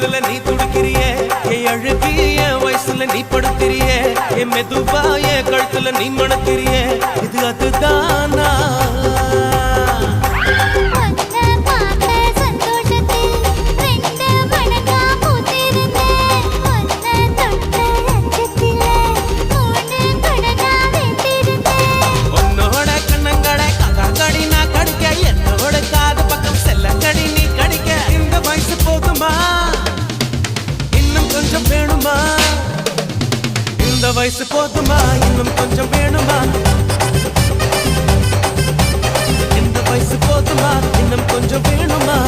தொடுதல நீ துடிக்கிறியே என் அழுகி என் வயசுல நீ படுத்திரியே என் மெதுவா என் கழுத்துல நீ மணக்கிறியே இது அதுதானா இந்த வயசு போதுமா இன்னும் கொஞ்சம் வேணுமா இந்த வயசு போதுமா இன்னும் கொஞ்சம் வேணுமா